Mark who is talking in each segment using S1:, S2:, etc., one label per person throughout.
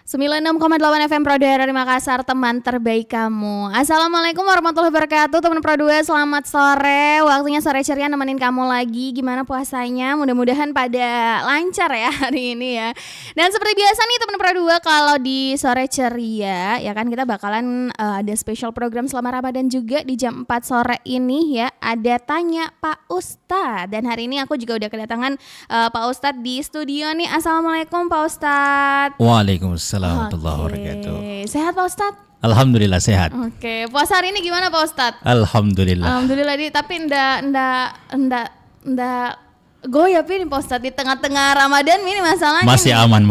S1: 96,8 FM Pro 2 dari Makassar, teman terbaik kamu. Assalamualaikum warahmatullahi wabarakatuh, teman Pro 2, selamat sore. Waktunya sore ceria nemenin kamu lagi. Gimana puasanya? Mudah-mudahan pada lancar ya hari ini ya. Dan seperti biasa nih teman Pro 2, kalau di sore ceria ya kan kita bakalan ada special program selama Ramadan juga di jam 4 sore ini ya. Ada Tanya Pak Ustadz. Dan hari ini aku juga udah kedatangan Pak Ustadz di studio nih. Assalamualaikum Pak Ustadz.
S2: Waalaikumsalam warahmatullahi wabarakatuh.
S1: Sehat Pak Ustadz?
S2: Alhamdulillah sehat.
S1: Oke, puasa hari ini gimana Pak Ustadz?
S2: Alhamdulillah.
S1: Alhamdulillah tapi enggak goyap ini Pak Ustadz di tengah-tengah Ramadan ini masalahnya.
S2: Masih aman.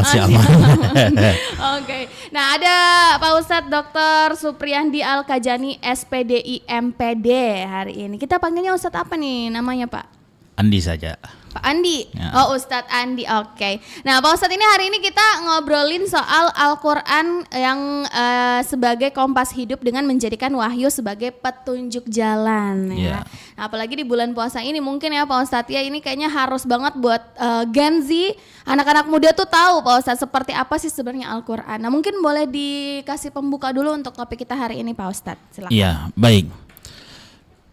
S1: Oke. Nah, ada Pak Ustadz Dr. Supriyandi Al-Kajani SPDI MPD hari ini. Kita panggilnya Ustadz apa nih namanya Pak?
S2: Andi saja.
S1: Pak Andi,
S2: Ya.
S1: Oh Ustadz Andi, oke. Nah Pak Ustadz ini hari ini kita ngobrolin soal Al-Quran yang sebagai kompas hidup dengan menjadikan wahyu sebagai petunjuk jalan ya. Nah, apalagi di bulan puasa ini mungkin ya Pak Ustadz ya, ini kayaknya harus banget buat Gen Z, anak-anak muda tuh tahu Pak Ustadz seperti apa sih sebenarnya Al-Quran. Nah mungkin boleh dikasih pembuka dulu untuk topik kita hari ini Pak Ustadz, silakan.
S2: Iya, baik.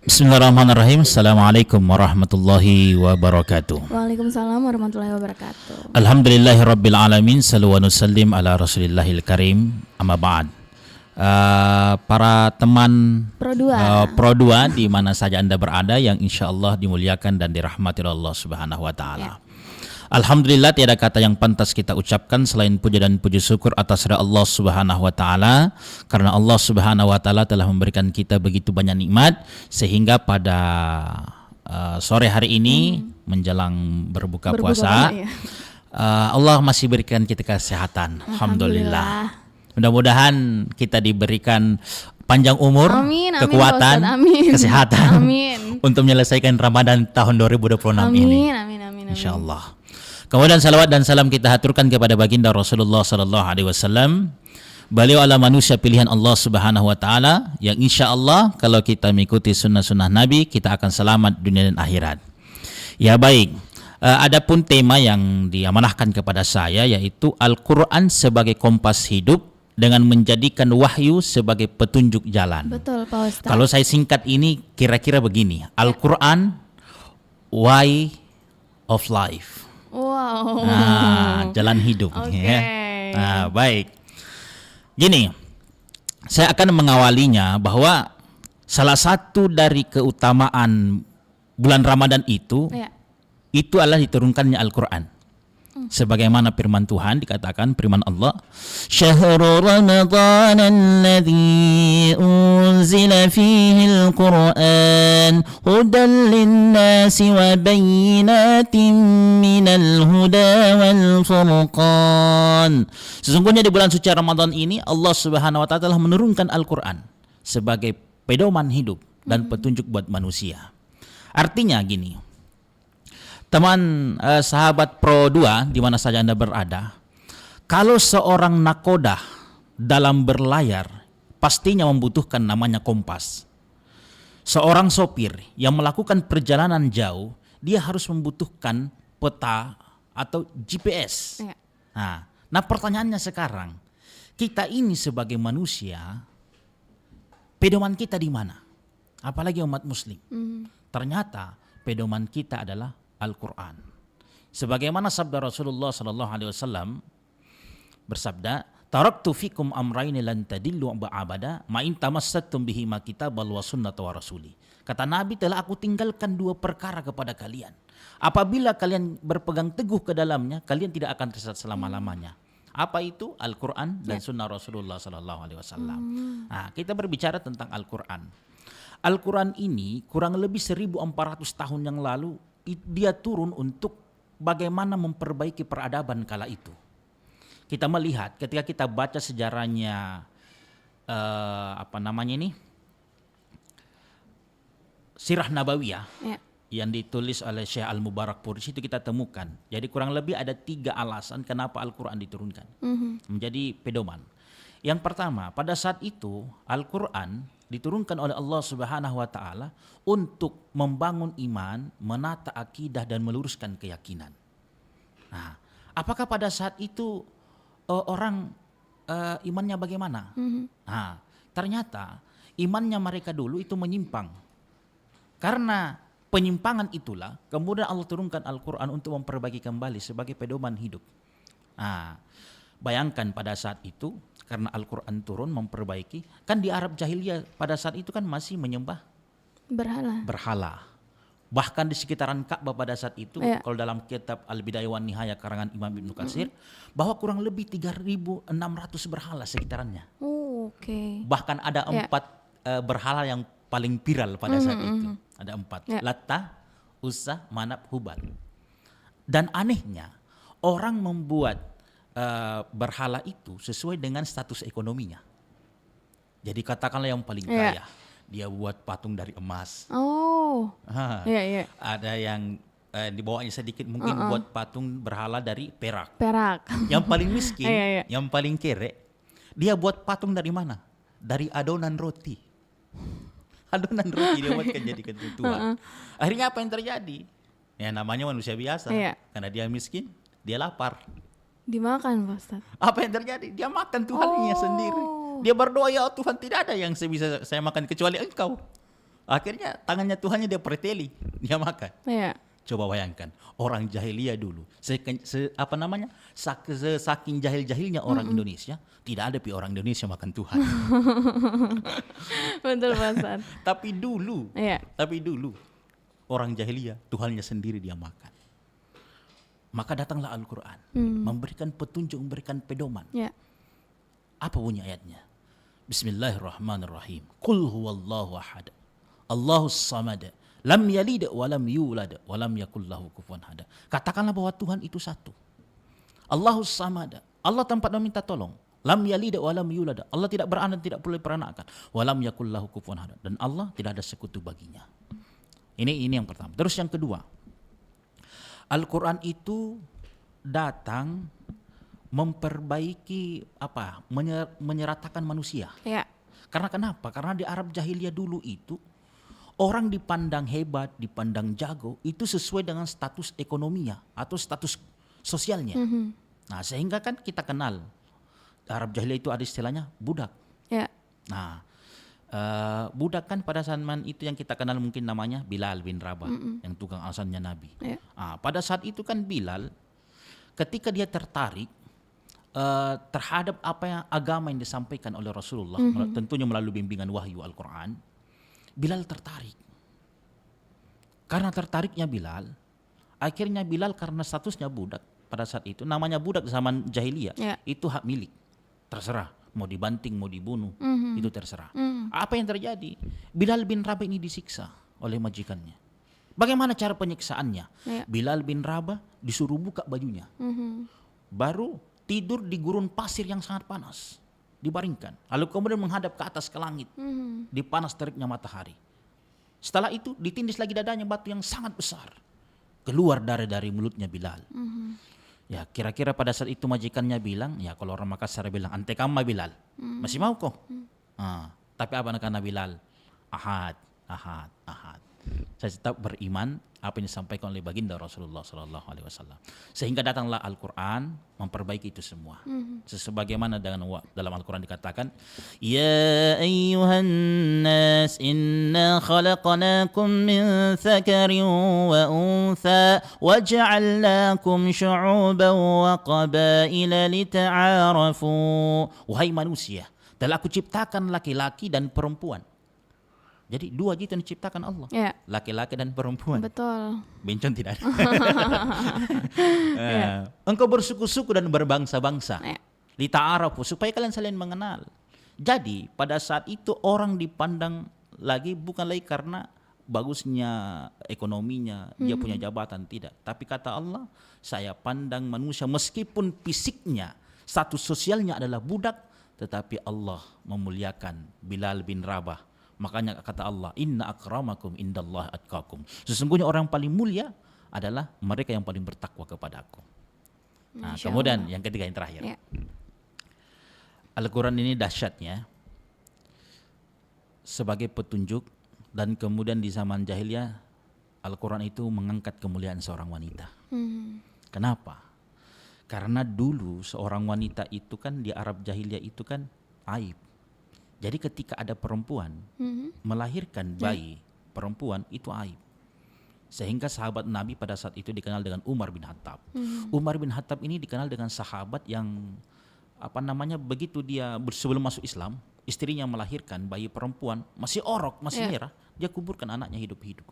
S2: Bismillahirrahmanirrahim. Assalamualaikum warahmatullahi wabarakatuh.
S1: Waalaikumsalam warahmatullahi wabarakatuh.
S2: Alhamdulillahirabbil alamin. Sallu wa nusallim ala Rasulillahil Karim. Amma ba'd. Para teman Pro 2 di mana saja Anda berada yang insyaallah dimuliakan dan dirahmati Allah Subhanahu wa taala. Alhamdulillah, tiada kata yang pantas kita ucapkan selain puja dan puji syukur atas Allah Subhanahu wa taala, karena Allah Subhanahu wa taala telah memberikan kita begitu banyak nikmat sehingga pada sore hari ini menjelang berbuka puasa Allah masih berikan kita kesehatan. Alhamdulillah. Mudah-mudahan kita diberikan panjang umur, kekuatan, kesehatan untuk menyelesaikan Ramadan tahun 2026 ini.
S1: Amin.
S2: Insyaallah. Kemudian salawat dan salam kita haturkan kepada baginda Rasulullah sallallahu alaihi wasallam. Beliau adalah manusia pilihan Allah Subhanahu wa taala yang insyaallah kalau kita mengikuti sunnah-sunnah Nabi kita akan selamat dunia dan akhirat. Ya baik. Adapun tema yang diamanahkan kepada saya yaitu Al-Qur'an sebagai kompas hidup dengan menjadikan wahyu sebagai petunjuk jalan.
S1: Betul Pak Ustadz.
S2: Kalau saya singkat ini kira-kira begini. Al-Qur'an way of life.
S1: Wow.
S2: Nah, jalan hidup. Ya. Nah, baik. Gini, saya akan mengawalinya bahwa salah satu dari keutamaan bulan Ramadan itu adalah diturunkannya Al-Quran. Sebagaimana firman Tuhan dikatakan, firman Allah, Syahrul Ramadan alladhi unzila fihi al-Quran hudan linnasi wa bayyinatin minal huda wal furqan. Sesungguhnya di bulan suci Ramadan ini Allah Subhanahu wa taala telah menurunkan Al-Quran sebagai pedoman hidup dan petunjuk buat manusia. Artinya gini, teman sahabat Pro 2 di mana saja Anda berada, kalau seorang nakoda dalam berlayar pastinya membutuhkan namanya kompas. Seorang sopir yang melakukan perjalanan jauh, dia harus membutuhkan peta atau GPS. Nah, pertanyaannya sekarang, kita ini sebagai manusia, pedoman kita di mana? Apalagi umat muslim. Ternyata pedoman kita adalah Al-Quran. Sebagaimana sabda Rasulullah sallallahu alaihi wasallam bersabda, "Taraktu fikum amrayni lan tadillu ba'abada ma in tamassaktum bihi ma kitabal wa sunnata wa rasuli." Kata Nabi, telah aku tinggalkan dua perkara kepada kalian. Apabila kalian berpegang teguh ke dalamnya, kalian tidak akan tersesat selama-lamanya. Apa itu? Al-Quran dan sunnah Rasulullah sallallahu alaihi wasallam. Nah, kita berbicara tentang Al-Quran. Al-Quran ini kurang lebih 1400 tahun yang lalu dia turun untuk bagaimana memperbaiki peradaban kala itu. Kita melihat ketika kita baca sejarahnya Sirah Nabawiyah yang ditulis oleh Syekh Al-Mubarakpuri, itu kita temukan. Jadi kurang lebih ada 3 alasan kenapa Al-Quran diturunkan menjadi pedoman. Yang pertama, pada saat itu Al-Quran diturunkan oleh Allah Subhanahu wa taala untuk membangun iman, menata akidah dan meluruskan keyakinan. Nah, apakah pada saat itu orang imannya bagaimana. Nah, ternyata imannya mereka dulu itu menyimpang. Karena penyimpangan itulah kemudian Allah turunkan Al-Quran untuk memperbaiki kembali sebagai pedoman hidup. Nah, bayangkan pada saat itu karena Al-Quran turun memperbaiki, kan di Arab jahiliyah pada saat itu kan masih menyembah berhala. Bahkan di sekitaran Ka'bah pada saat itu, kalau dalam kitab Al-Bidayah wan Nihayah karangan Imam Ibnu Katsir, bahwa kurang lebih 3.600 berhala sekitarannya. Bahkan ada 4 berhala yang paling viral pada saat itu. Ada 4, Latta, Uzza, Manat, Hubal. Dan anehnya, orang membuat berhala itu sesuai dengan status ekonominya. Jadi katakanlah yang paling kaya, dia buat patung dari emas. Ada yang di bawahnya sedikit mungkin buat patung berhala dari perak. Yang paling miskin, yang paling kere, dia buat patung dari mana? Dari adonan roti. Adonan roti dia buatkan jadi ketutupan. Akhirnya apa yang terjadi? Ya namanya manusia biasa. Karena dia miskin, dia lapar.
S1: Dimakan, Pak Ustaz.
S2: Apa yang terjadi? Dia makan Tuhannya sendiri. Dia berdoa, ya Tuhan, tidak ada yang bisa saya makan kecuali Engkau. Akhirnya tangannya Tuhannya dia preteli, dia makan. Coba bayangkan orang jahiliyah dulu, saking jahil-jahilnya orang Indonesia, tidak ada orang Indonesia makan Tuhan.
S1: Betul, Pak Ustaz.
S2: Tapi dulu orang jahiliyah Tuhannya sendiri dia makan. Maka datanglah Al-Quran, memberikan petunjuk, memberikan pedoman. Apa bunyi ayatnya? Bismillahirrahmanirrahim. Qul huwallahu ahad, Allahus samad, lam yalid wa lam yulad wa lam yakul lahu kufuwan ahad. Katakanlah bahwa Tuhan itu satu. Allahus samad, Allah tempat meminta tolong. Lam yalid wa lam yulad, Allah tidak beranak, tidak boleh peranakan. Wa lam yakul lahu kufuwan ahad, dan Allah tidak ada sekutu baginya. Ini yang pertama. Terus yang kedua, Al-Quran itu datang memperbaiki menyeratakan manusia. Karena kenapa? Karena di Arab jahiliyah dulu itu orang dipandang hebat, dipandang jago itu sesuai dengan status ekonominya atau status sosialnya. Nah, sehingga kan kita kenal Arab jahiliyah itu ada istilahnya budak. Nah, budak kan pada zaman itu yang kita kenal mungkin namanya Bilal bin Rabah, yang tukang azannya Nabi. Pada saat itu kan Bilal ketika dia tertarik terhadap apa yang agama yang disampaikan oleh Rasulullah, tentunya melalui bimbingan wahyu Al-Quran, Bilal tertarik. Karena tertariknya Bilal, akhirnya Bilal karena statusnya budak pada saat itu, namanya budak zaman jahiliyah, itu hak milik, terserah mau dibanting, mau dibunuh, itu terserah. Apa yang terjadi? Bilal bin Rabah ini disiksa oleh majikannya. Bagaimana cara penyiksaannya? Bilal bin Rabah disuruh buka bajunya, baru tidur di gurun pasir yang sangat panas, dibaringkan, lalu kemudian menghadap ke atas ke langit, di panas teriknya matahari. Setelah itu ditindis lagi dadanya batu yang sangat besar, keluar dari mulutnya Bilal. Ya kira-kira pada saat itu majikannya bilang, ya kalau orang Makassar bilang, ante kama Bilal, masih mau kok? Tapi apa karena Bilal? Ahad. Saya tetap beriman apa yang disampaikan oleh baginda Rasulullah SAW. Sehingga datanglah Al-Quran memperbaiki itu semua. Sebagaimana dalam Al-Quran dikatakan, Ya ayyuhan nas inna khalaqnakum min dzakarin wa untha wa ja'alnakum syu'uban wa qabaila lita'arafu. Wahai manusia, telah aku ciptakan laki-laki dan perempuan. Jadi dua gitu yang diciptakan Allah, laki-laki dan perempuan.
S1: Betul.
S2: Bencong tidak ada. Engkau bersuku-suku dan berbangsa-bangsa. Lita'arafu, supaya kalian saling mengenal. Jadi pada saat itu orang dipandang lagi bukan lagi karena bagusnya ekonominya, dia punya jabatan, tidak. Tapi kata Allah, saya pandang manusia meskipun fisiknya, status sosialnya adalah budak, tetapi Allah memuliakan Bilal bin Rabah. Makanya kata Allah, Inna akramakum indallahi atqakum. Sesungguhnya orang paling mulia adalah mereka yang paling bertakwa kepada aku. Nah, kemudian yang ketiga, yang terakhir. Al-Quran ini dahsyatnya sebagai petunjuk, dan kemudian di zaman jahiliyah Al-Quran itu mengangkat kemuliaan seorang wanita. Kenapa? Karena dulu seorang wanita itu kan di Arab jahiliyah itu kan aib. Jadi ketika ada perempuan melahirkan bayi perempuan itu aib. Sehingga sahabat Nabi pada saat itu dikenal dengan Umar bin Khattab. Umar bin Khattab ini dikenal dengan sahabat yang begitu dia sebelum masuk Islam, istrinya melahirkan bayi perempuan masih orok, masih merah, dia kuburkan anaknya hidup-hidup.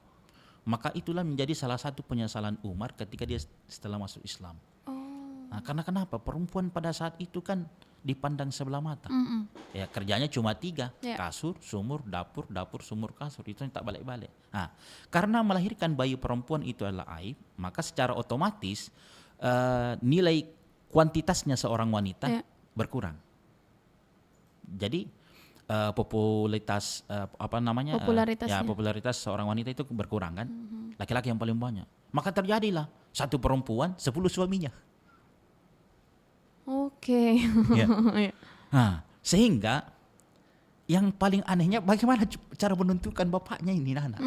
S2: Maka itulah menjadi salah satu penyesalan Umar ketika dia setelah masuk Islam. Nah, karena kenapa? Perempuan pada saat itu kan dipandang sebelah mata. Ya, kerjanya cuma 3, kasur, sumur, dapur, sumur, kasur. Itu yang tak balik-balik. Nah, karena melahirkan bayi perempuan itu adalah aib, maka secara otomatis nilai kuantitasnya seorang wanita berkurang. Jadi popularitas seorang wanita itu berkurang kan. Laki-laki yang paling banyak. Maka terjadilah satu perempuan 10 suaminya.
S1: Oke.
S2: Nah, sehingga yang paling anehnya bagaimana cara menentukan bapaknya ini anak.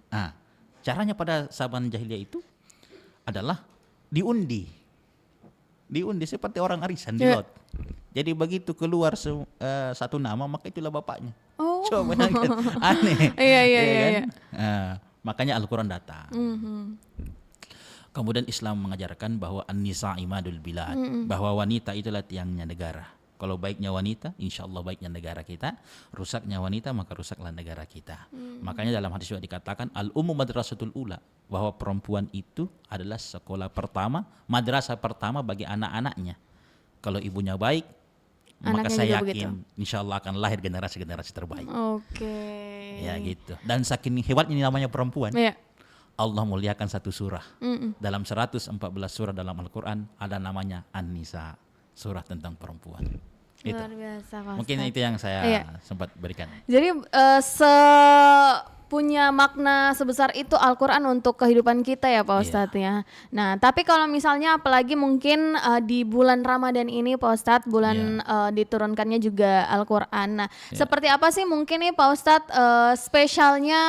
S2: Nah, caranya pada zaman jahiliyah itu adalah diundi seperti orang arisan di lot. Jadi begitu keluar satu nama maka itulah bapaknya. Coba kan aneh. Iya. Makanya Al-Quran datang. Kemudian Islam mengajarkan bahwa an-nisa imadul bilad, bahwa wanita itulah tiangnya negara. Kalau baiknya wanita, insya Allah baiknya negara kita. Rusaknya wanita, maka rusaklah negara kita. Makanya dalam hadis juga dikatakan al-ummu madrasatul ula, bahwa perempuan itu adalah sekolah pertama, madrasah pertama bagi anak-anaknya. Kalau ibunya baik, maka saya yakin insya Allah akan lahir generasi-generasi terbaik. Ya gitu. Dan saking hebatnya ini namanya perempuan. Allah muliakan satu surah. Dalam 114 surah dalam Al-Quran ada namanya An-Nisa, surah tentang perempuan.
S1: Luar biasa, Pak
S2: Mungkin
S1: Ustadz.
S2: itu yang saya sempat berikan.
S1: Jadi punya makna sebesar itu Al-Quran untuk kehidupan kita ya Pak Ustadz ya. Nah tapi kalau misalnya apalagi mungkin di bulan Ramadan ini Pak Ustadz, bulan diturunkannya juga Al-Quran. Nah seperti apa sih mungkin nih Pak Ustadz spesialnya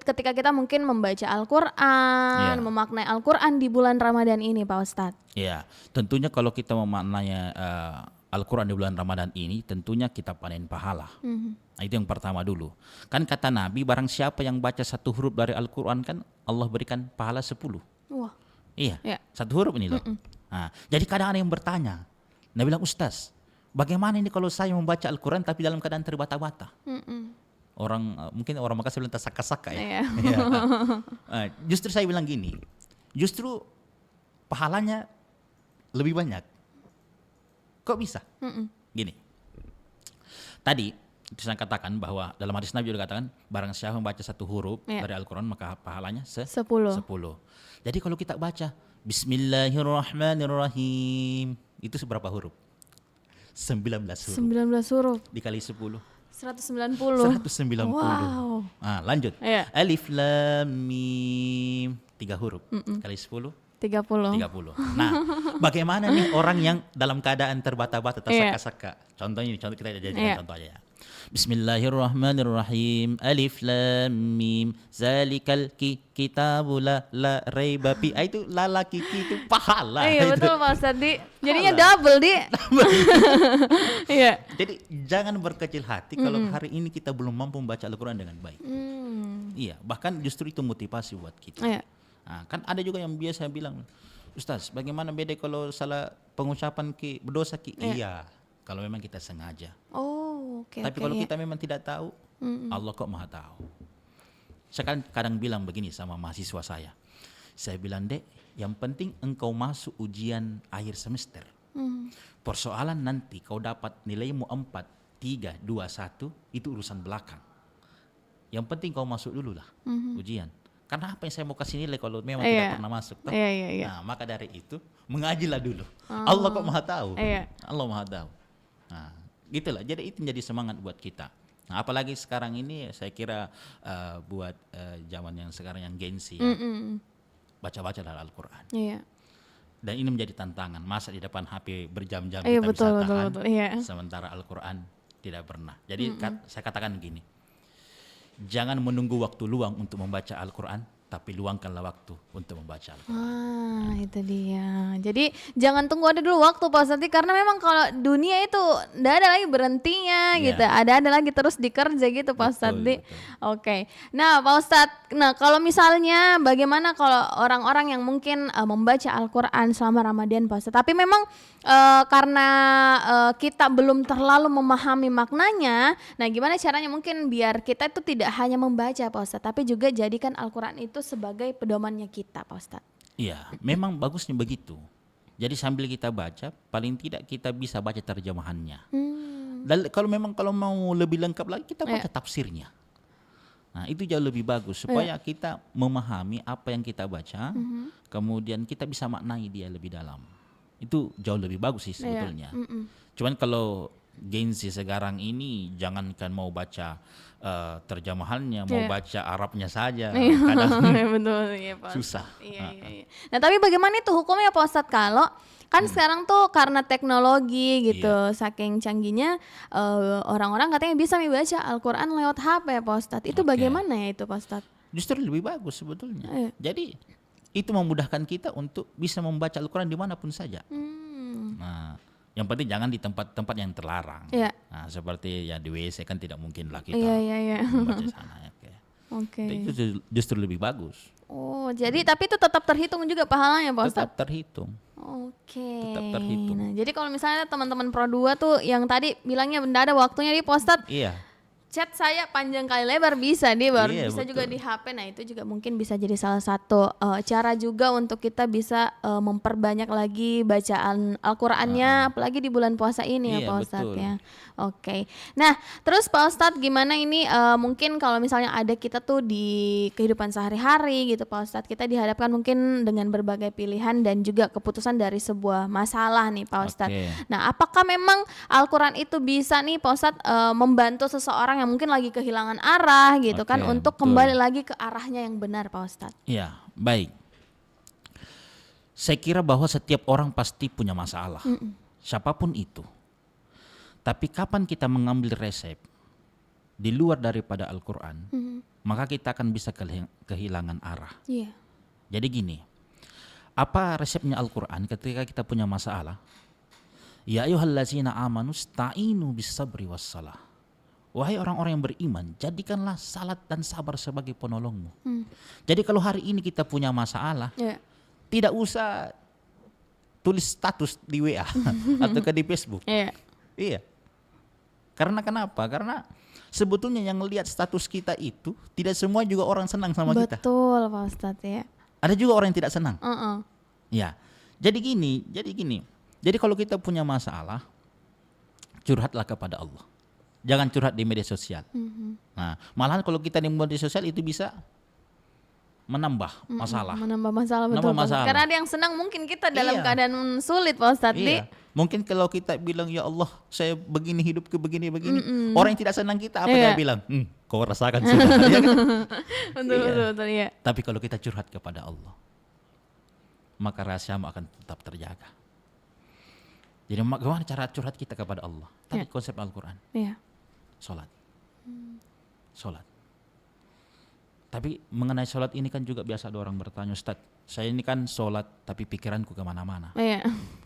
S1: ketika kita mungkin membaca Al-Quran, memaknai Al-Quran di bulan Ramadan ini Pak Ustadz?
S2: Iya, tentunya kalau kita memaknai Al-Quran di bulan Ramadan ini tentunya kita panen pahala. Nah, itu yang pertama dulu. Kan kata Nabi barang siapa yang baca satu huruf dari Al-Quran kan Allah berikan pahala 10.
S1: Wah.
S2: Iya, satu huruf ini loh. Nah, jadi kadang ada yang bertanya. Nabi bilang, Ustaz, bagaimana ini kalau saya membaca Al-Quran tapi dalam keadaan terbata-bata? Mungkin orang Makassar bilang tersaka-saka ya. Justru saya bilang gini, justru pahalanya lebih banyak. Kok bisa? Gini, tadi itu saya katakan bahwa dalam hadis Nabi juga katakan barang siapa membaca satu huruf dari Al-Quran maka pahalanya 10. Jadi kalau kita baca Bismillahirrahmanirrahim itu seberapa huruf? 19 huruf. Dikali 10.
S1: 190.
S2: Wow. Nah, lanjut. Alif Lam Mim 3 huruf kali 10. 30. Nah, bagaimana nih orang yang dalam keadaan terbata-bata, tersaka-saka? Contohnya ini, kita jadikan contoh aja ya. Bismillahirrahmanirrahim. Alif Lam Mim. Zalikal kitabu la raiba fi. Itu lalaki itu pahala.
S1: Iya betul Pak Ustadz. Jadinya double, Di. Iya.
S2: Jadi jangan berkecil hati kalau hari ini kita belum mampu membaca Al-Quran dengan baik. Iya, bahkan justru itu motivasi buat kita. Nah, kan ada juga yang biasa bilang, Ustaz, bagaimana beda kalau salah pengucapan berdosa Iya, kalau memang kita sengaja. Tapi kalau kita memang tidak tahu, Allah kok maha tahu. Saya kadang bilang begini sama mahasiswa saya. Saya bilang, Dek, yang penting engkau masuk ujian akhir semester. Persoalan nanti kau dapat nilaimu 4, 3, 2, 1, itu urusan belakang. Yang penting kau masuk dulu lah ujian. Karena apa yang saya mau kasih nilai kalau memang tidak pernah masuk? Nah, maka dari itu mengajilah dulu. Allah kok maha tahu. Allah maha tahu. Nah, gitulah. Jadi itu menjadi semangat buat kita. Nah, apalagi sekarang ini saya kira buat zaman yang sekarang yang Gen Z ya, baca-baca dari Al-Quran. Dan ini menjadi tantangan. Masa di depan HP berjam-jam kita bisa tahan, sementara Al-Quran tidak pernah. Jadi saya katakan gini. Jangan menunggu waktu luang untuk membaca Al-Quran, tapi luangkanlah waktu untuk membaca Al-Quran.
S1: Itu dia. Jadi jangan tunggu ada dulu waktu Pak Ustadz, karena memang kalau dunia itu nggak ada lagi berhentinya gitu. Ada lagi terus dikerja gitu Pak Ustadz. Oke. Nah Pak Ustadz, kalau misalnya bagaimana kalau orang-orang yang mungkin membaca Al-Quran selama Ramadan Pak Ustadz, tapi memang karena kita belum terlalu memahami maknanya, nah gimana caranya mungkin biar kita itu tidak hanya membaca Pak Ustadz, tapi juga jadikan Al-Quran itu sebagai pedomannya kita Pak Ustadz.
S2: Iya, memang bagusnya begitu. Jadi sambil kita baca, paling tidak kita bisa baca terjemahannya. Dan kalau mau lebih lengkap lagi, kita baca tafsirnya. Nah itu jauh lebih bagus supaya kita memahami apa yang kita baca, kemudian kita bisa maknai dia lebih dalam. Itu jauh lebih bagus sih sebetulnya. Cuman kalau Gen Z sekarang ini jangankan mau baca terjemahannya, mau baca Arabnya saja, kadang
S1: betul, Pak.
S2: susah.
S1: Iya. Nah tapi bagaimana itu hukumnya Pak Ustadz kalau kan sekarang tuh karena teknologi gitu, saking canggihnya orang-orang katanya bisa membaca Al-Quran lewat HP Pak Ustadz. Itu bagaimana ya itu Pak Ustadz?
S2: Justru lebih bagus sebetulnya. Jadi itu memudahkan kita untuk bisa membaca Al-Quran dimanapun saja. Nah, yang penting jangan di tempat-tempat yang terlarang. Nah, seperti ya di WC kan tidak mungkin lah kita membaca sana ya. Itu justru lebih bagus.
S1: Oh, jadi tapi itu tetap terhitung juga pahalanya Pak Ustadz?
S2: Tetap terhitung.
S1: Tetap terhitung. Nah, jadi kalau misalnya teman-teman Pro 2 tuh yang tadi bilangnya benda ada waktunya di Pak Ustadz. Chat saya panjang kali lebar bisa nih, baru bisa betul. Juga di HP. Nah itu juga mungkin bisa jadi salah satu cara juga untuk kita bisa memperbanyak lagi bacaan Al-Qur'annya, apalagi di bulan puasa ini ya Pak Ustadz ya. Oke. Nah terus Pak Ustadz gimana ini mungkin kalau misalnya ada kita tuh di kehidupan sehari-hari gitu Pak Ustadz, kita dihadapkan mungkin dengan berbagai pilihan dan juga keputusan dari sebuah masalah nih Pak Ustadz. Nah apakah memang Al-Qur'an itu bisa nih Pak Ustadz membantu seseorang yang mungkin lagi kehilangan arah gitu kan untuk kembali lagi ke arahnya yang benar Pak Ustadz?
S2: Iya, baik. Saya kira bahwa setiap orang pasti punya masalah, siapapun itu. Tapi kapan kita mengambil resep di luar daripada Al-Quran, maka kita akan bisa kehilangan arah. Jadi gini, apa resepnya Al-Quran ketika kita punya masalah? Ya ayyuhallazina amanu sta'inu bis-sabri was-salah. Wahai orang-orang yang beriman, jadikanlah salat dan sabar sebagai penolongmu. Jadi kalau hari ini kita punya masalah, tidak usah tulis status di WA atau di Facebook. Iya. Karena kenapa? Karena sebetulnya yang lihat status kita itu tidak semua juga orang senang sama kita.
S1: Betul Pak Ustadz ya.
S2: Ada juga orang yang tidak senang. Ya. Jadi gini. Jadi kalau kita punya masalah, curhatlah kepada Allah. Jangan curhat di media sosial. Nah, malahan kalau kita di media sosial itu bisa menambah masalah.
S1: Menambah masalah. Karena ada yang senang mungkin kita dalam keadaan sulit Pak Ustadz.
S2: Mungkin kalau kita bilang ya Allah saya begini hidup ke begini. Orang yang tidak senang kita apa dia bilang? Kau rasakan sudah. Ya kan?
S1: Betul ya.
S2: Tapi kalau kita curhat kepada Allah, maka rahasiamu akan tetap terjaga. Jadi bagaimana cara curhat kita kepada Allah? Tadi konsep Al-Quran. Sholat. Tapi mengenai sholat ini kan juga biasa ada orang bertanya, Ustadz, saya ini kan sholat tapi pikiranku kemana-mana.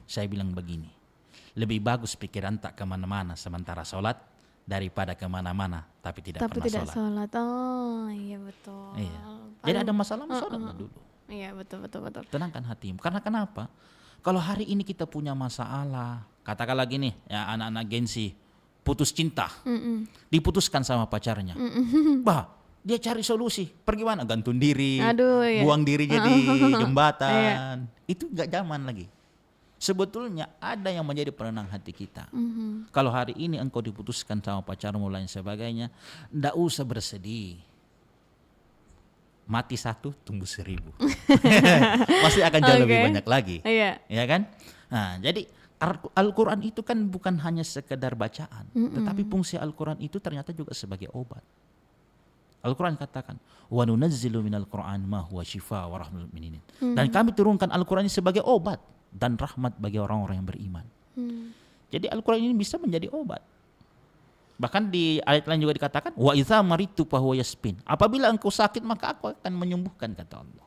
S2: Saya bilang begini, lebih bagus pikiran tak kemana-mana sementara sholat daripada kemana-mana tapi tidak pernah sholat.
S1: Oh iya betul.
S2: Jadi ada masalah, sholatlah dulu.
S1: Iya betul.
S2: Tenangkan hatimu. Karena kenapa? Kalau hari ini kita punya masalah, katakanlah gini ya, anak-anak Gen Z putus cinta, diputuskan sama pacarnya, dia cari solusi, pergi mana? Gantung diri, buang dirinya di jembatan, itu nggak zaman lagi. Sebetulnya ada yang menjadi penenang hati kita. Kalau hari ini engkau diputuskan sama pacarmu lain sebagainya, ndak usah bersedih. Mati satu, tumbuh 1000. Pasti akan jauh lebih banyak lagi. Ya kan? Nah, jadi Al-Quran itu kan bukan hanya sekedar bacaan, tetapi fungsi Al-Quran itu ternyata juga sebagai obat. Al-Quran katakan, wa nunazzilu minal Qur'an ma huwa shifa wa rahmatul mu'minin. Dan kami turunkan Al-Quran ini sebagai obat dan rahmat bagi orang-orang yang beriman. Jadi Al-Quran ini bisa menjadi obat. Bahkan di ayat lain juga dikatakan wa idza maritu fahuwa yasfin. Apabila engkau sakit maka aku akan menyembuhkan, kata Allah.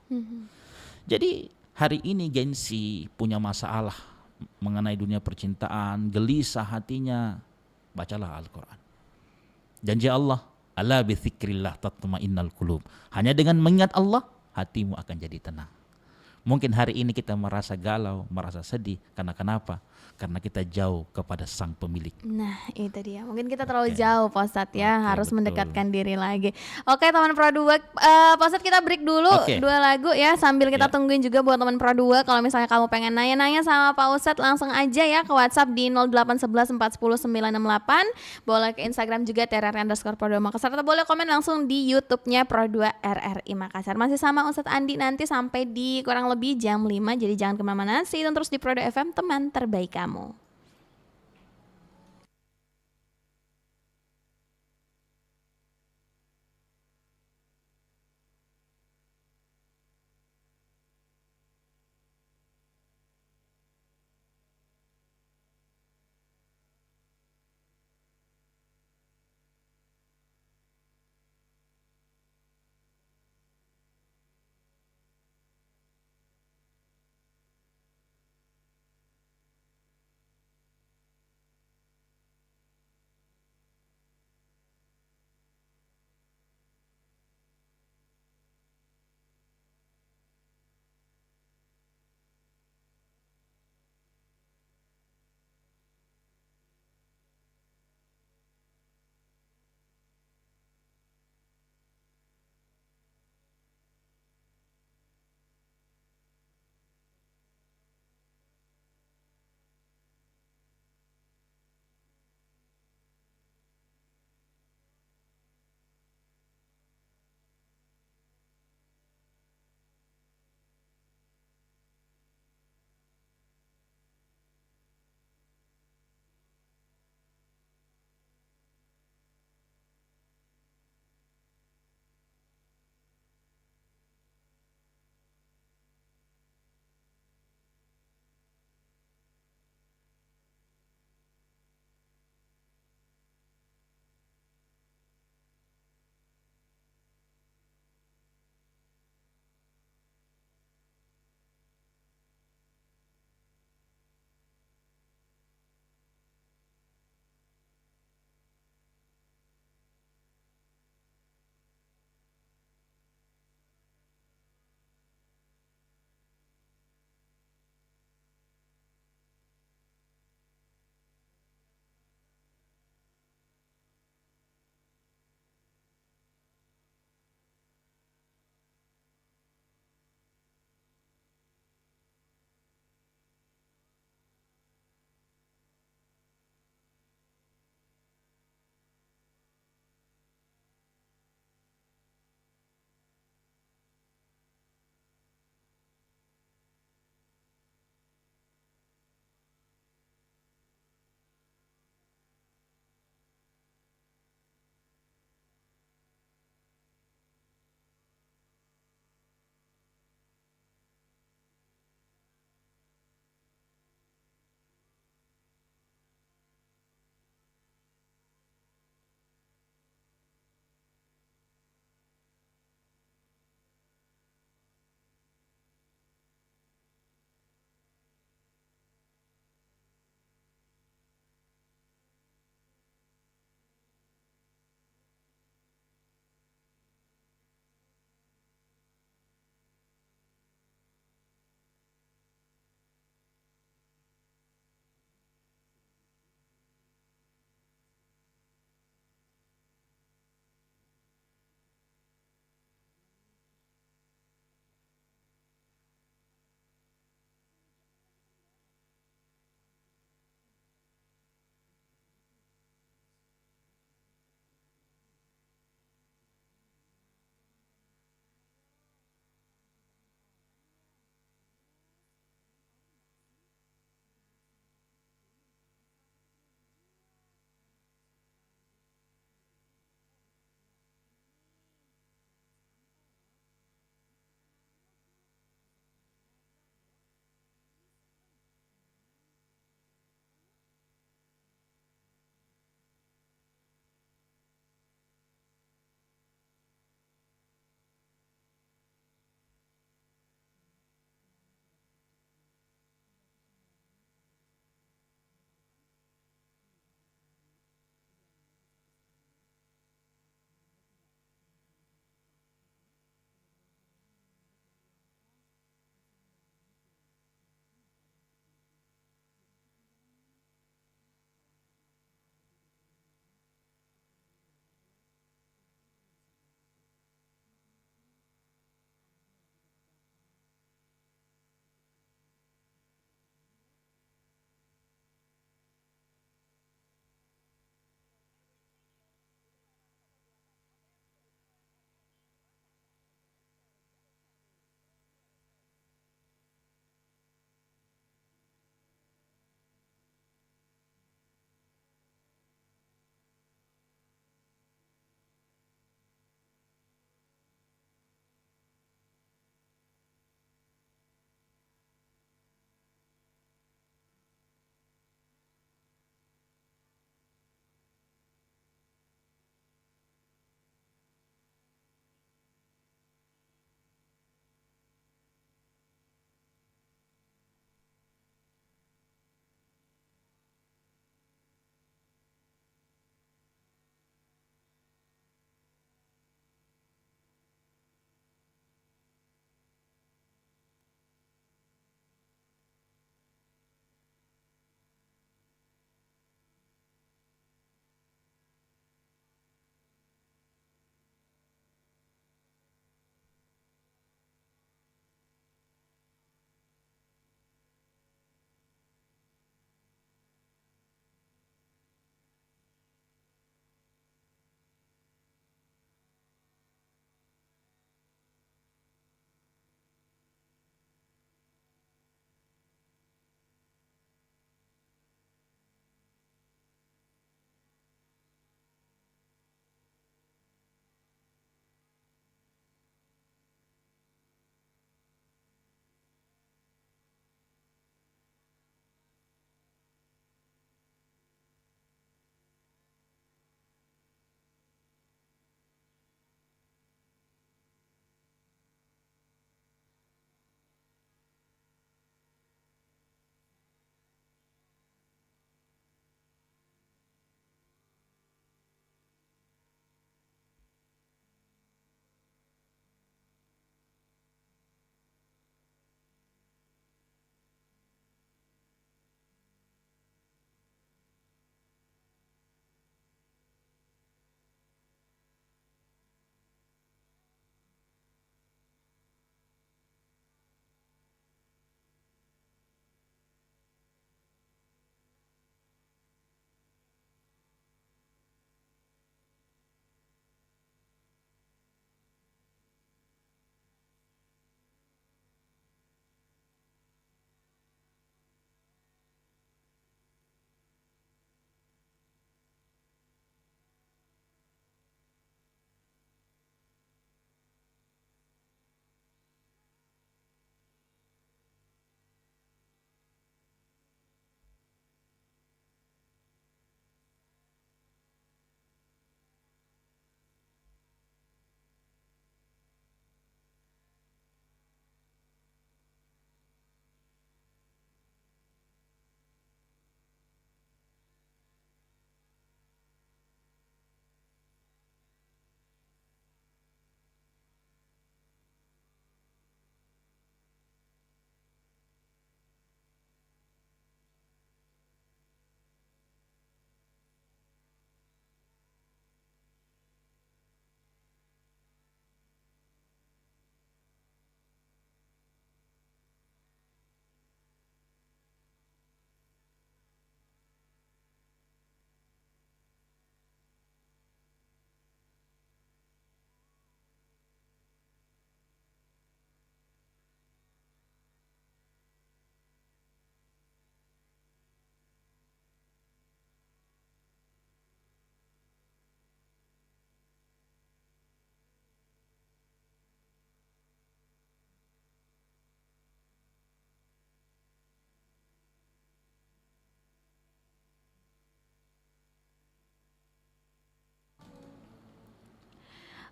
S2: Jadi hari ini gengsi punya masalah mengenai dunia percintaan, gelisah hatinya, bacalah Al-Quran. Janji Allah, ala bi dzikrillah tatma'innal qulub. Hanya dengan mengingat Allah, hatimu akan jadi tenang. Mungkin hari ini kita merasa galau, merasa sedih. Karena kenapa? Karena kita jauh kepada sang pemilik.
S1: Nah itu dia, mungkin kita terlalu jauh Pak Ustadz ya, harus
S2: betul.
S1: mendekatkan diri lagi. Oke teman Pro 2, Pak Ustadz kita break dulu 2 lagu ya, sambil kita tungguin juga buat teman Pro 2. Kalau misalnya kamu pengen nanya-nanya sama Pak Ustadz, langsung aja ya ke WhatsApp di 0811 410 968. Boleh ke Instagram juga @RRI_Pro2 Makassar, atau boleh komen langsung di YouTube-nya Pro 2 RRI Makassar. Masih sama Ustadz Andi nanti sampai di kurang lebih jam 5, jadi jangan kemana-mana, stay tune terus di Pro 2 FM, teman terbaik kamu.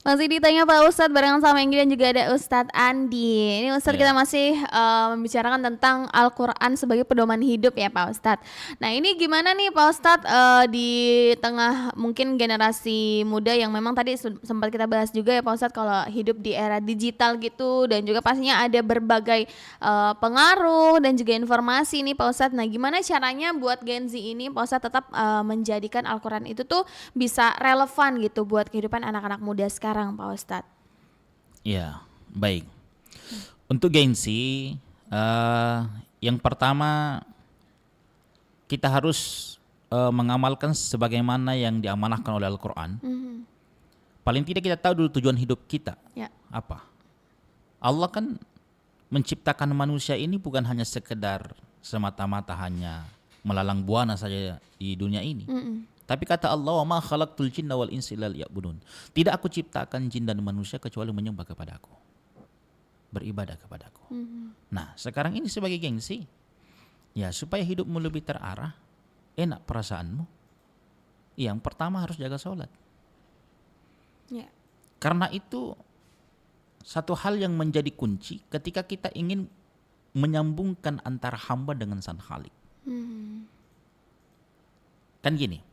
S1: Masih ditanya Pak Ustadz barengan sama Enggi dan juga ada Ustadz Andi. Ini Ustadz kita masih membicarakan tentang Al-Quran sebagai pedoman hidup ya Pak Ustadz. Nah ini gimana nih Pak Ustadz di tengah mungkin generasi muda yang memang tadi sempat kita bahas juga ya Pak Ustadz, kalau hidup di era digital gitu dan juga pastinya ada berbagai pengaruh dan juga informasi nih Pak Ustadz. Nah gimana caranya buat Gen Z ini Pak Ustadz tetap menjadikan Al-Quran itu tuh bisa relevan gitu buat kehidupan anak-anak muda sekarang Pak Ustadz?
S2: Ya, baik. Untuk Gen Z, yang pertama kita harus mengamalkan sebagaimana yang diamanahkan oleh Al-Quran. Paling tidak kita tahu dulu tujuan hidup kita apa. Allah kan menciptakan manusia ini bukan hanya sekedar semata-mata hanya melalang buana saja di dunia ini. Tapi kata Allah, wa ma khalaqtul jinna wal insa illa liya'budun. Tidak aku ciptakan jin dan manusia kecuali menyembah kepadaku, beribadah kepadaku. Nah, sekarang ini sebagai gengsi, ya supaya hidupmu lebih terarah, enak perasaanmu, yang pertama harus jaga sholat. Karena itu satu hal yang menjadi kunci ketika kita ingin menyambungkan antara hamba dengan Sang Khalik. Kan gini,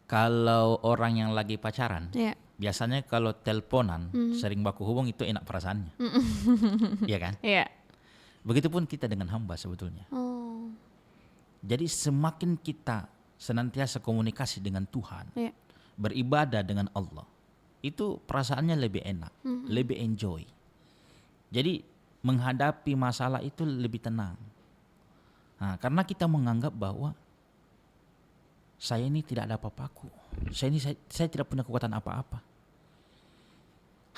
S2: kalau orang yang lagi pacaran, biasanya kalau teleponan sering baku hubung itu enak perasaannya. Iya kan? Begitupun kita dengan hamba sebetulnya. Jadi semakin kita senantiasa komunikasi dengan Tuhan, beribadah dengan Allah, itu perasaannya lebih enak, lebih enjoy. Jadi menghadapi masalah itu lebih tenang. Nah, karena kita menganggap bahwa saya ini tidak ada apa-apaku. Saya tidak punya kekuatan apa-apa.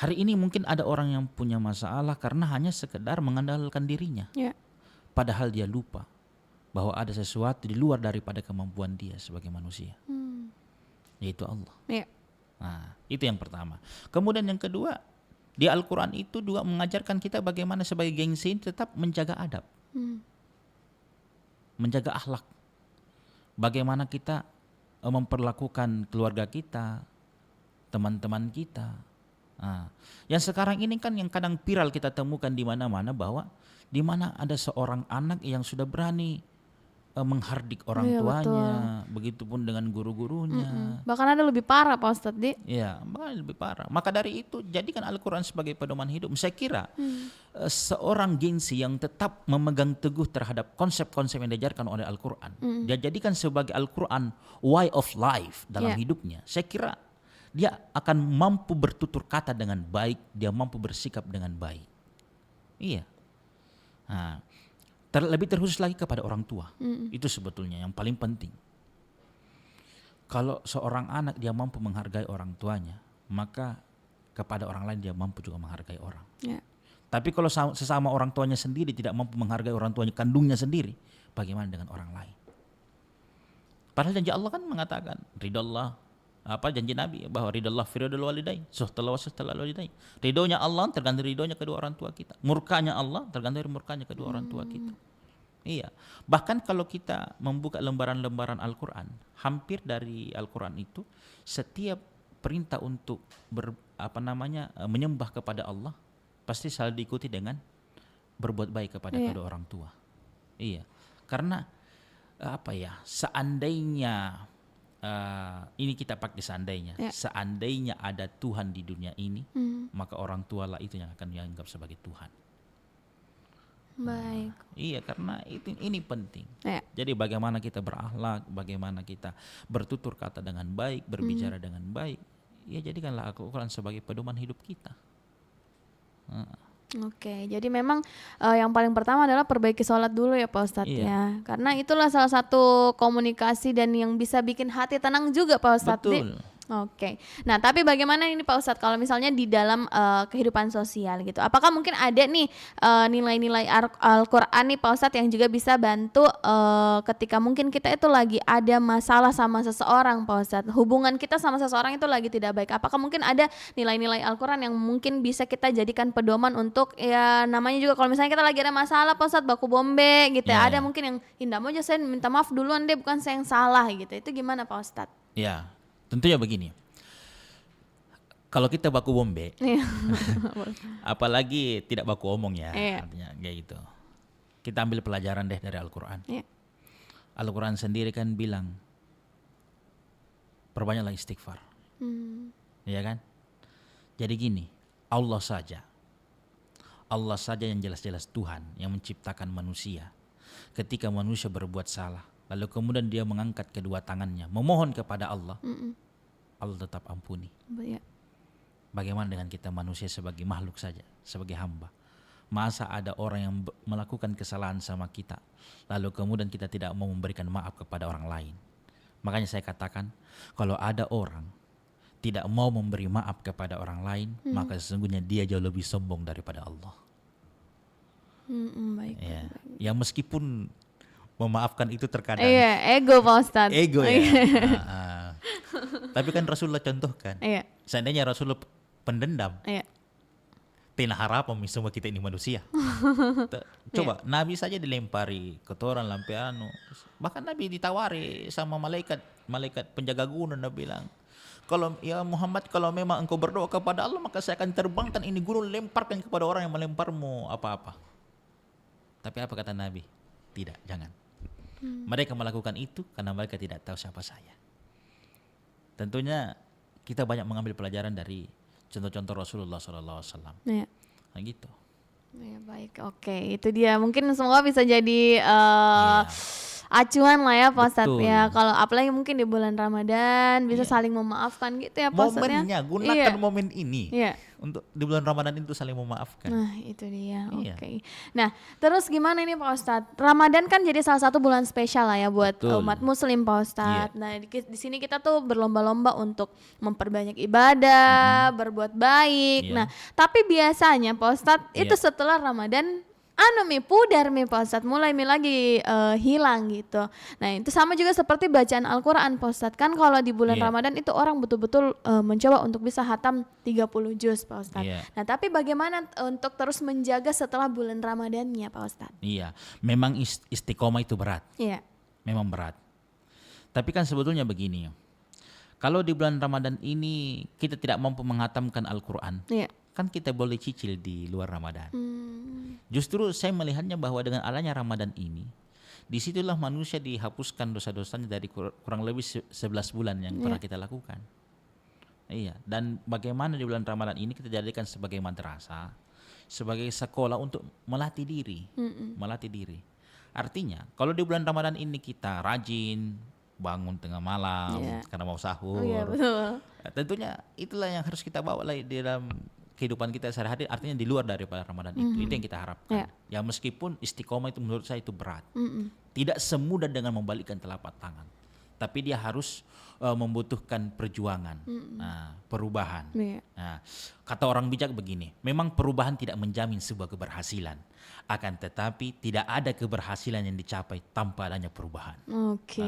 S2: Hari ini mungkin ada orang yang punya masalah karena hanya sekedar mengandalkan dirinya. Padahal dia lupa bahwa ada sesuatu di luar daripada kemampuan dia sebagai manusia. Yaitu Allah. Nah, itu yang pertama. Kemudian yang kedua, di Al-Quran itu juga mengajarkan kita bagaimana sebagai gengsi tetap menjaga adab. Menjaga akhlak. Bagaimana kita memperlakukan keluarga kita, teman-teman kita. Nah, yang sekarang ini kan yang kadang viral kita temukan di mana-mana bahwa di mana ada seorang anak yang sudah berani menghardik orang tuanya, begitupun dengan guru-gurunya.
S1: Bahkan ada lebih parah Pak Ustadz Di.
S2: Iya, bahkan lebih parah. Maka dari itu jadikan Al-Quran sebagai pedoman hidup. Saya kira seorang gengsi yang tetap memegang teguh terhadap konsep-konsep yang diajarkan oleh Al-Quran, dia jadikan sebagai Al-Quran way of life dalam hidupnya. Saya kira dia akan mampu bertutur kata dengan baik, dia mampu bersikap dengan baik. Iya. Nah, lebih terkhusus lagi kepada orang tua. Itu sebetulnya yang paling penting. Kalau seorang anak dia mampu menghargai orang tuanya, maka kepada orang lain dia mampu juga menghargai orang. Tapi kalau sesama orang tuanya sendiri tidak mampu menghargai orang tuanya kandungnya sendiri, bagaimana dengan orang lain? Padahal janji Allah kan mengatakan ridallah, janji Nabi bahwa ridallah fi ridal walidain, suhtallah wa suhtal walidain. Ridhonya Allah tergantung ridhonya kedua orang tua kita. Murkanya Allah tergantung dari murkanya kedua orang tua kita. Iya. Bahkan kalau kita membuka lembaran-lembaran Al-Quran, hampir dari Al-Quran itu setiap perintah untuk menyembah kepada Allah pasti selalu diikuti dengan berbuat baik kepada kedua orang tua. Iya. Karena seandainya ini kita pakai seandainya ada Tuhan di dunia ini, maka orang tua lah itu yang akan dianggap sebagai Tuhan.
S1: Baik.
S2: Iya, karena ini penting. Jadi bagaimana kita berakhlak, bagaimana kita bertutur kata dengan baik, berbicara dengan baik. Ya jadikanlah Al-Quran sebagai pedoman hidup kita.
S1: Oke, jadi memang yang paling pertama adalah perbaiki sholat dulu ya Pak Ustadz ya. Karena itulah salah satu komunikasi dan yang bisa bikin hati tenang juga Pak Ustadz.
S2: Betul.
S1: Oke. Nah, tapi bagaimana ini Pak Ustadz kalau misalnya di dalam kehidupan sosial gitu. Apakah mungkin ada nih nilai-nilai Al-Quran nih Pak Ustadz yang juga bisa bantu ketika mungkin kita itu lagi ada masalah sama seseorang Pak Ustadz. Hubungan kita sama seseorang itu lagi tidak baik. Apakah mungkin ada nilai-nilai Al-Quran yang mungkin bisa kita jadikan pedoman untuk ya namanya juga kalau misalnya kita lagi ada masalah Pak Ustadz baku bombe gitu ya. Ada mungkin yang indah mau aja saya minta maaf duluan deh bukan saya yang salah gitu. Itu gimana Pak Ustadz?
S2: Ya. Tentunya begini, Kalau kita baku bombe,
S1: Iya.
S2: apalagi tidak baku omong ya,
S1: Iya.
S2: artinya kayak gitu. Kita ambil pelajaran deh dari Al-Quran.
S1: Iya.
S2: Al-Quran sendiri kan bilang, perbanyaklah istighfar. Iya kan? Jadi gini, Allah saja yang jelas-jelas Tuhan yang menciptakan manusia. Ketika manusia berbuat salah, lalu kemudian dia mengangkat kedua tangannya, memohon kepada Allah, Allah tetap ampuni.
S1: Iya.
S2: Bagaimana dengan kita manusia sebagai makhluk saja, sebagai hamba? Masa ada orang yang melakukan kesalahan sama kita, lalu kemudian kita tidak mau memberikan maaf kepada orang lain? Makanya saya katakan, kalau ada orang tidak mau memberi maaf kepada orang lain, maka sesungguhnya dia jauh lebih sombong daripada Allah.
S1: Baik.
S2: Ya, yang meskipun memaafkan itu terkadang
S1: Iya, ego Pak Ustadz.
S2: ego ya.
S1: Iya.
S2: Tapi kan Rasulullah contohkan,
S1: Iya.
S2: seandainya Rasulullah pendendam,
S1: Iya.
S2: tina harapan semua kita ini manusia. Coba Nabi saja dilempari kotoran lampe anu. Bahkan Nabi ditawari sama malaikat penjaga gunung, Nabi bilang, kalau ya Muhammad, kalau memang engkau berdoa kepada Allah, maka saya akan terbangkan ini gunung, lemparkan kepada orang yang melemparmu apa-apa. Tapi apa kata Nabi? Tidak, jangan. Mereka melakukan itu karena mereka tidak tahu siapa saya. Tentunya kita banyak mengambil pelajaran dari contoh-contoh Rasulullah SAW.
S1: Iya.
S2: Nah gitu.
S1: Ya, baik, oke, itu dia. Mungkin semoga bisa jadi
S2: Iya.
S1: acuan lah ya Pak Ustadz
S2: Betul.
S1: ya. Kalau apalagi mungkin di bulan Ramadan bisa
S2: Iya.
S1: saling memaafkan gitu ya Pak Ustadz ya.
S2: Momennya, gunakan
S1: Iya.
S2: momen ini
S1: Iya.
S2: untuk di bulan Ramadan itu saling memaafkan.
S1: Nah itu dia,
S2: Iya.
S1: oke. Nah terus gimana ini Pak Ustadz? Ramadan kan jadi salah satu bulan spesial lah ya buat
S2: Betul.
S1: umat Muslim Pak Ustadz.
S2: Iya.
S1: Nah di sini kita tuh berlomba-lomba untuk memperbanyak ibadah, berbuat baik.
S2: Iya.
S1: Nah tapi biasanya Pak Ustadz itu
S2: Iya.
S1: setelah Ramadan pudar Pak Ustadz, mulai lagi hilang gitu. Nah itu sama juga seperti bacaan Al-Quran Pak Ustadz. Kan kalau di bulan
S2: Iya.
S1: Ramadan itu orang betul-betul mencoba untuk bisa hatam 30 juz Pak Ustadz.
S2: Iya.
S1: Nah tapi bagaimana untuk terus menjaga setelah bulan Ramadannya Pak Ustadz?
S2: Iya, memang istiqomah itu berat,
S1: Iya.
S2: memang berat. Tapi kan sebetulnya begini, kalau di bulan Ramadan ini kita tidak mampu menghatamkan Al-Quran,
S1: Iya.
S2: kan kita boleh cicil di luar Ramadan. Justru saya melihatnya bahwa dengan adanya Ramadan ini, disitulah manusia dihapuskan dosa-dosanya dari kurang lebih 11 bulan yang pernah kita lakukan. Iya, dan bagaimana di bulan Ramadan ini kita jadikan sebagai madrasah, sebagai sekolah untuk melatih diri, melatih diri. Artinya, kalau di bulan Ramadan ini kita rajin bangun tengah malam
S1: Iya.
S2: karena mau sahur,
S1: Oh iya betul.
S2: tentunya itulah yang harus kita bawa lagi di dalam kehidupan kita sehari-hari, artinya di luar daripada Ramadan itu yang kita harapkan. Ya meskipun istiqomah itu menurut saya itu berat, tidak semudah dengan membalikkan telapak tangan, tapi dia harus membutuhkan perjuangan, perubahan.
S1: Iya.
S2: Nah, kata orang bijak begini, memang perubahan tidak menjamin sebuah keberhasilan, akan tetapi tidak ada keberhasilan yang dicapai tanpa adanya perubahan.
S1: Oke,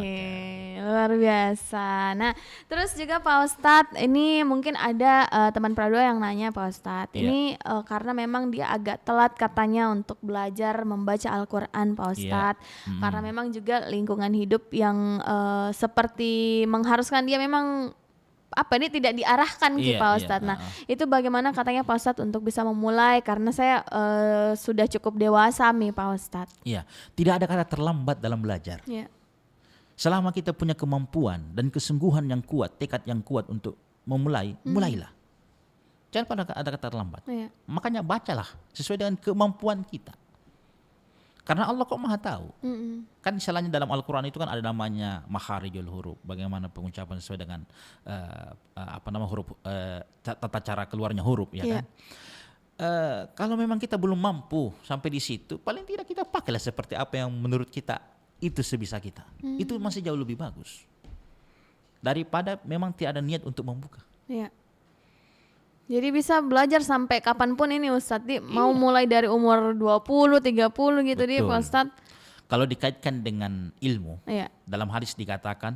S1: luar biasa. Nah, terus juga Pak Ustadz, ini mungkin ada teman pradua yang nanya Pak Ustadz.
S2: Iya.
S1: Ini karena memang dia agak telat katanya untuk belajar membaca Al-Quran Pak Ustadz. Karena memang juga lingkungan hidup yang seperti mengharuskan dia memang ini tidak diarahkan gitu
S2: Iya,
S1: Pak
S2: iya,
S1: Ustadz. Nah, itu bagaimana katanya Pak Ustadz untuk bisa memulai, karena saya sudah cukup dewasa nih Pak Ustadz.
S2: Iya, tidak ada kata terlambat dalam belajar.
S1: Iya.
S2: Selama kita punya kemampuan dan kesungguhan yang kuat, tekad yang kuat untuk memulai, mulailah. Jangan pada ada kata terlambat.
S1: Iya.
S2: Makanya bacalah sesuai dengan kemampuan kita. Karena Allah kok maha tahu. Kan istilahnya dalam Al-Quran itu kan ada namanya makharijul huruf. Bagaimana pengucapan sesuai dengan huruf, tata cara keluarnya huruf, ya
S1: Iya.
S2: kan. Kalau memang kita belum mampu sampai di situ, paling tidak kita pakailah seperti apa yang menurut kita itu sebisa kita. Itu masih jauh lebih bagus daripada memang tidak ada niat untuk membuka.
S1: Iya. Jadi bisa belajar sampai kapanpun ini Ustadz. Mau mulai dari umur 20, 30 gitu dia Pak
S2: Betul.
S1: Ustadz.
S2: Kalau dikaitkan dengan ilmu,
S1: Iya.
S2: dalam hadis dikatakan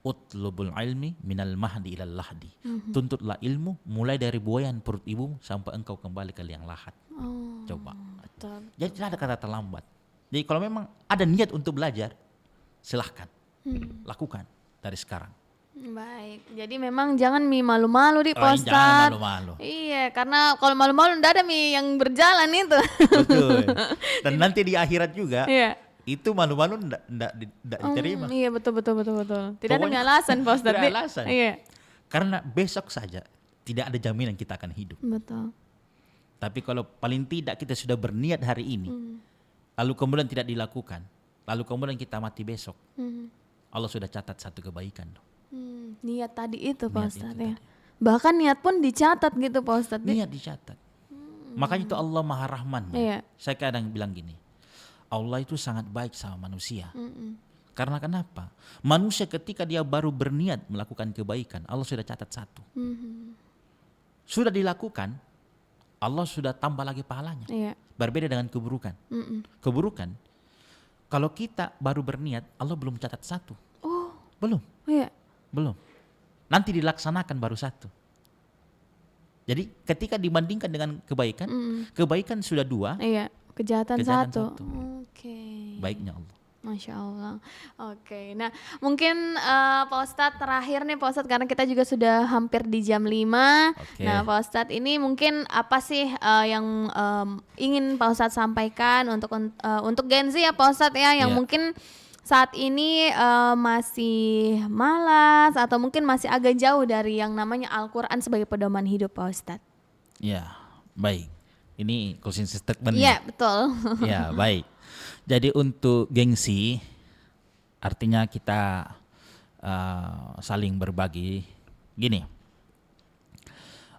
S2: utlubul ilmi minal mahdi ilal lahdi. Tuntutlah ilmu mulai dari buayan perut ibu sampai engkau kembali ke liang lahat.
S1: Oh,
S2: Coba.
S1: betul.
S2: Jadi tidak ada kata terlambat. Jadi kalau memang ada niat untuk belajar, silahkan lakukan dari sekarang.
S1: Baik, jadi memang jangan mie malu-malu di
S2: Jangan
S1: Ustadz.
S2: malu-malu.
S1: Iya, karena kalau malu-malu ndak ada mie yang berjalan itu.
S2: Betul. Dan nanti di akhirat juga
S1: Iya.
S2: itu malu-malu ndak diterima.
S1: Iya, betul. Tidak ada
S2: Pokoknya
S1: alasan Pak Ustadz.
S2: tidak ada alasan.
S1: Iya.
S2: Karena besok saja tidak ada jaminan kita akan hidup.
S1: Betul.
S2: Tapi kalau paling tidak kita sudah berniat hari ini, lalu kemudian tidak dilakukan, lalu kemudian kita mati besok, Allah sudah catat satu kebaikan.
S1: Niat tadi itu Pak
S2: Niat
S1: Ustadz
S2: itu
S1: ya. Bahkan niat pun dicatat gitu Pak Ustadz.
S2: Niat dicatat. Makanya itu Allah Maha Rahman.
S1: Iya.
S2: Saya kadang bilang gini, Allah itu sangat baik sama manusia. Karena kenapa? Manusia ketika dia baru berniat melakukan kebaikan, Allah sudah catat satu. Sudah dilakukan, Allah sudah tambah lagi pahalanya.
S1: Iya.
S2: Berbeda dengan keburukan. Keburukan, kalau kita baru berniat, Allah belum catat satu.
S1: Oh,
S2: Belum.
S1: iya.
S2: Belum. Nanti dilaksanakan baru satu. Jadi ketika dibandingkan dengan kebaikan, kebaikan sudah dua,
S1: Iya, kejahatan
S2: Kejahatan
S1: satu.
S2: satu.
S1: Oke.
S2: baiknya Allah.
S1: Masya Allah. Oke, nah mungkin Pak Ustadz terakhir nih Pak Ustadz, karena kita juga sudah hampir di jam 5.
S2: Oke.
S1: Nah Pak Ustadz ini mungkin apa sih yang ingin Pak Ustadz sampaikan untuk Gen Z ya Pak Ustadz ya, yang
S2: Iya.
S1: mungkin saat ini masih malas atau mungkin masih agak jauh dari yang namanya Al-Quran sebagai pedoman hidup Pak Ustadz.
S2: Ya, baik. Ini closing statement.
S1: Iya betul.
S2: Ya, baik. Jadi untuk gengsi, artinya kita saling berbagi. Gini,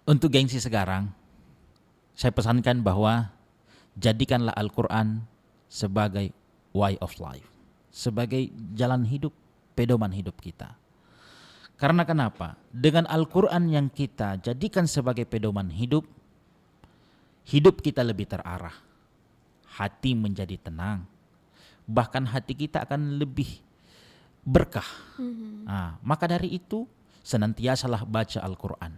S2: untuk gengsi sekarang, saya pesankan bahwa jadikanlah Al-Quran sebagai way of life, sebagai jalan hidup, pedoman hidup kita. Karena kenapa? Dengan Al-Quran yang kita jadikan sebagai pedoman hidup, hidup kita lebih terarah, hati menjadi tenang, bahkan hati kita akan lebih berkah. Nah, maka dari itu senantiasalah baca Al-Quran.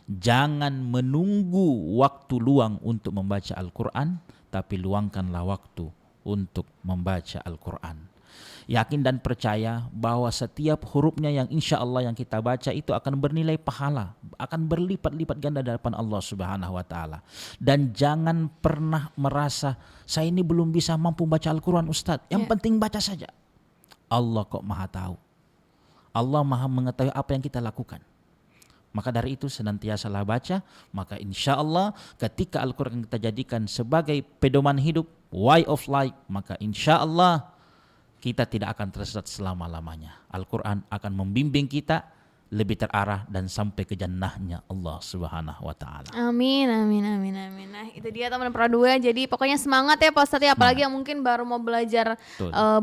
S2: Jangan menunggu waktu luang untuk membaca Al-Quran, tapi luangkanlah waktu untuk membaca Al-Quran. Yakin dan percaya bahwa setiap hurufnya yang insya Allah yang kita baca itu akan bernilai pahala, akan berlipat-lipat ganda di hadapan Allah Subhanahu wa Ta'ala. Dan jangan pernah merasa saya ini belum bisa mampu baca Al-Quran Ustadz. Yang penting baca saja. Allah kok maha tahu. Allah maha mengetahui apa yang kita lakukan. Maka dari itu senantiasalah baca. Maka insya Allah ketika Al-Quran kita jadikan sebagai pedoman hidup, way of life, maka insya Allah kita tidak akan tersesat selama-lamanya. Al-Quran akan membimbing kita lebih terarah dan sampai ke jannahnya Allah Subhanahu wa Ta'ala.
S1: Amin, amin, amin, amin. Nah itu dia teman Pro 2. Jadi pokoknya semangat ya Pak Ustadz ya. Apalagi yang mungkin baru mau belajar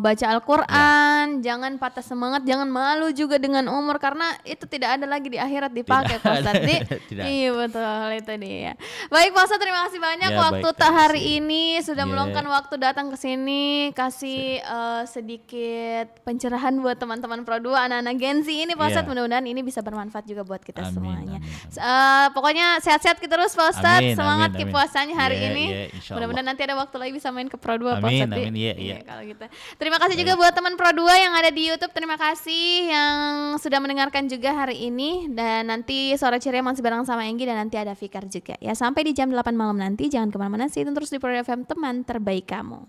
S1: baca Al-Quran. Jangan patah semangat, jangan malu juga dengan umur. Karena itu tidak ada lagi di akhirat dipakai Pak Ustadz.
S2: Tidak.
S1: Iya betul, itu dia. Baik Pak Ustadz, terima kasih banyak
S2: Ya,
S1: waktu
S2: baik,
S1: tak
S2: terima
S1: hari
S2: kasih.
S1: ini. Sudah
S2: Ya.
S1: meluangkan waktu datang ke sini. Kasih sedikit pencerahan buat teman-teman Pro 2, anak-anak Gen Z ini Pak
S2: Ya.
S1: Ustadz. Mudah-mudahan ini bisa bermanfaat juga buat kita
S2: Amin,
S1: semuanya.
S2: amin,
S1: Pokoknya sehat-sehat kita terus Pak Ustadz.
S2: Amin,
S1: Semangat
S2: amin,
S1: di
S2: amin.
S1: puasanya hari
S2: Iya,
S1: ini.
S2: iya, insya
S1: Mudah-mudahan nanti ada waktu lagi bisa main ke Pro 2 Pak
S2: Amin,
S1: Ustadz.
S2: amin, iya.
S1: Kalau gitu. Terima kasih juga buat teman Pro 2 yang ada di YouTube. Terima kasih yang sudah mendengarkan juga hari ini. Dan nanti sore ceria masih bareng sama Enggi dan nanti ada Fikar juga. Ya sampai di jam 8 malam nanti. Jangan kemana-mana, stay tune terus di Pro FM, teman terbaik kamu.